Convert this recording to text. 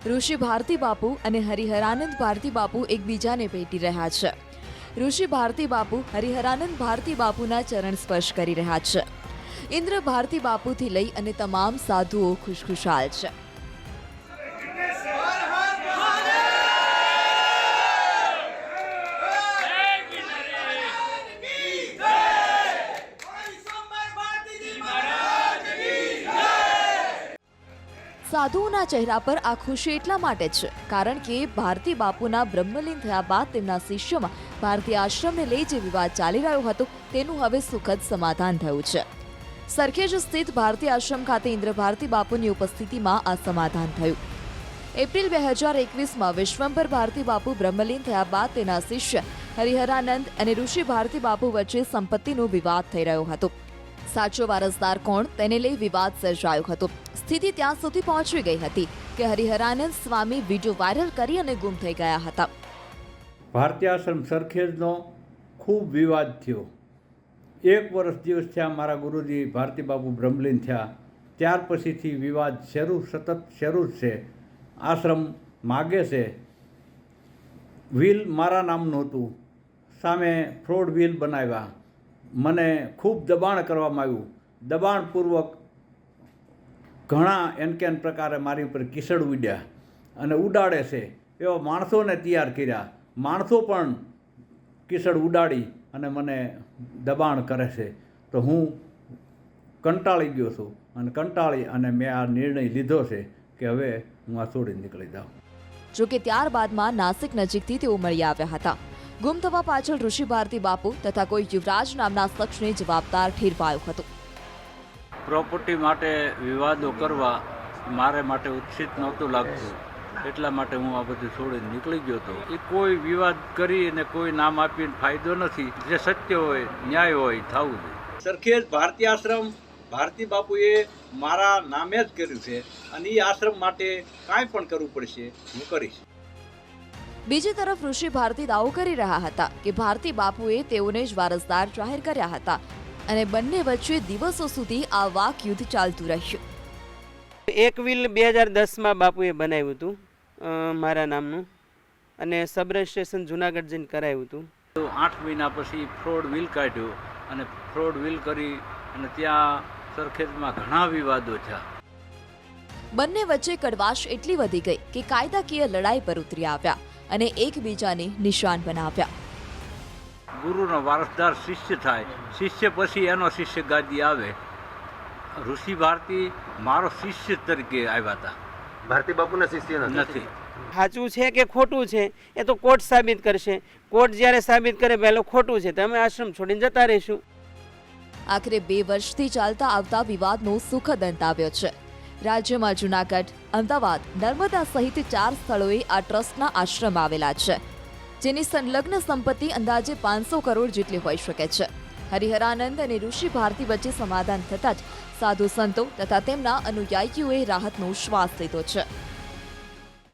ઋષિ ભારતી બાપુ અને હરિહરાનંદ ભારતી બાપુ એકબીજાને ભેટી રહ્યા છે. ઋષિ ભારતી બાપુ હરિહરાનંદ ભારતી બાપુના ચરણ સ્પર્શ કરી રહ્યા છે. ઇન્દ્ર ભારતી બાપુથી લઈ અને તમામ સાધુઓ ખુશખુશાલ છે. સાધુઓના ચહેરા પર આ ખુશી એટલા માટે છે કારણ કે ભારતી બાપુના બ્રહ્મલીન થયા બાદ તેમના શિષ્યોમાં ભારતીય આશ્રમને લઈ જે વિવાદ ચાલી રહ્યો હતો તેનું હવે સુખદ સમાધાન થયું છે. સરખેજ સ્થિત ભારતીય આશ્રમ ખાતે ઇન્દ્ર ભારતી બાપુની ઉપસ્થિતિમાં આ સમાધાન થયું. એપ્રિલ 2021માં વિશ્વંભર ભારતી બાપુ બ્રહ્મલીન થયા બાદ તેના શિષ્ય હરિહરાનંદ અને ઋષિ ભારતી બાપુ વચ્ચે સંપત્તિનો વિવાદ થઈ રહ્યો હતો. સાચો વારસદાર કોણ તેને લઈ વિવાદ સર્જાયો હતો. સ્થિતિ ત્યાં સુધી પહોંચી ગઈ હતી કે હરિહરાનંદ સ્વામી વિડીયો વાયરલ કરી અને ગુમ થઈ ગયા હતા. ભારતીય આશ્રમ સરખેજનો ખૂબ વિવાદ થયો. 1 વર્ષ દિવસ થયા મારા ગુરુજી ભારતી બાપુ બ્રહ્મલીન થયા. ત્યાર પછીથી વિવાદ સતત શરૂ જ છે. આશ્રમ માગે છે. વિલ મારા નામનું હતું, સામે ફ્રોડ વિલ બનાવ્યા. મને ખૂબ દબાણ કરવામાં આવ્યું. દબાણપૂર્વક ઘણા એનકેન પ્રકારે મારી ઉપર કિસડ ઉડ્યા અને ઉડાડે છે. એવા માણસોને તૈયાર કર્યા. માણસો પણ કિસડ ઉડાડી અને મને દબાણ કરે છે. તો હું કંટાળી ગયો છું અને કંટાળી અને મેં આ નિર્ણય લીધો છે કે હવે હું આ છોડી નીકળી જાઉં. જોકે ત્યારબાદમાં નાસિક નજીકથી તેઓ મળી આવ્યા હતા. ગુમ થવા પાછળ ઋષિ ભારતી બાપુ તથા કોઈ યુવરાજ નામના શખ્સને જવાબદાર ઠેરવાયો હતો. પ્રોપર્ટી માટે વિવાદો કરવા મારે માટે ઉચિત નહોતું લાગતું, એટલા માટે હું આ બધું છોડીને નીકળી ગયો હતો. એ કોઈ વિવાદ કરી અને કોઈ નામ આપીને ફાયદો નથી. જે સત્ય હોય, ન્યાય હોય, થવું જોઈએ. સરખેજ ભારતીય આશ્રમ ભારતી બાપુએ મારા નામે જ કર્યું છે અને એ આશ્રમ માટે કાંઈ પણ કરવું પડશે હું કરીશ. બીજી તરફ ઋષિ ભારતી દાવો કરી રહ્યા હતા કે ભારતી બાપુએ તેઓને જ વારસદાર જાહેર કર્યા હતા અને બંને વચ્ચે દિવસો સુધી આ વાક યુદ્ધ ચાલતું રહ્યું. એક વિલ 2010માં બાપુએ બનાવ્યું હતું મારા નામનું અને સબ રજિસ્ટ્રેશન જુનાગઢ જઈને કરાવ્યું હતું. 8 મહિના પછી ફ્રોડ વિલ કાઢ્યો અને ફ્રોડ વિલ કરી અને ત્યાં સરખેજમાં ઘણા વિવાદો થયા. બંને વચ્ચે કડવાશ એટલી વધી ગઈ કે કાયદાકીય લડાઈ પર ઉતરી આવ્યા અને એકબીજાને નિશાન બનાવ્યા. ગુરુનો વારસદાર શિષ્ય થાય, શિષ્ય પછી એનો શિષ્ય ગાદી આવે. ઋષિ ભારતી મારો શિષ્ય તરીકે આવ્યા હતા. ભારતી બાપુના શિષ્ય નથી. સાચું છે કે ખોટું છે એ તો કોર્ટ સાબિત કરશે. કોર્ટ જ્યારે સાબિત કરે પહેલો ખોટું છે તો અમે આશ્રમ છોડીને જતા રહીશું. આખરે 2 વર્ષથી ચાલતા આવતા વિવાદનો સુખદ અંત આવ્યો છે. રાજ્યમાં જુનાગઢ, અમદાવાદ, નર્મદા સહિત 4 સ્થળોએ આ ટ્રસ્ટના આશ્રમ આવેલા છે, જેની સંલગ્ન સંપત્તિ અંદાજે 500 કરોડ જેટલી હોઈ શકે છે. હરિહરાનંદ અને ઋષિ ભારતી વચ્ચે સમાધાન થતાં જ સાધુ સંતો તથા તેમના અનુયાયીઓએ રાહતનો શ્વાસ લીધો છે.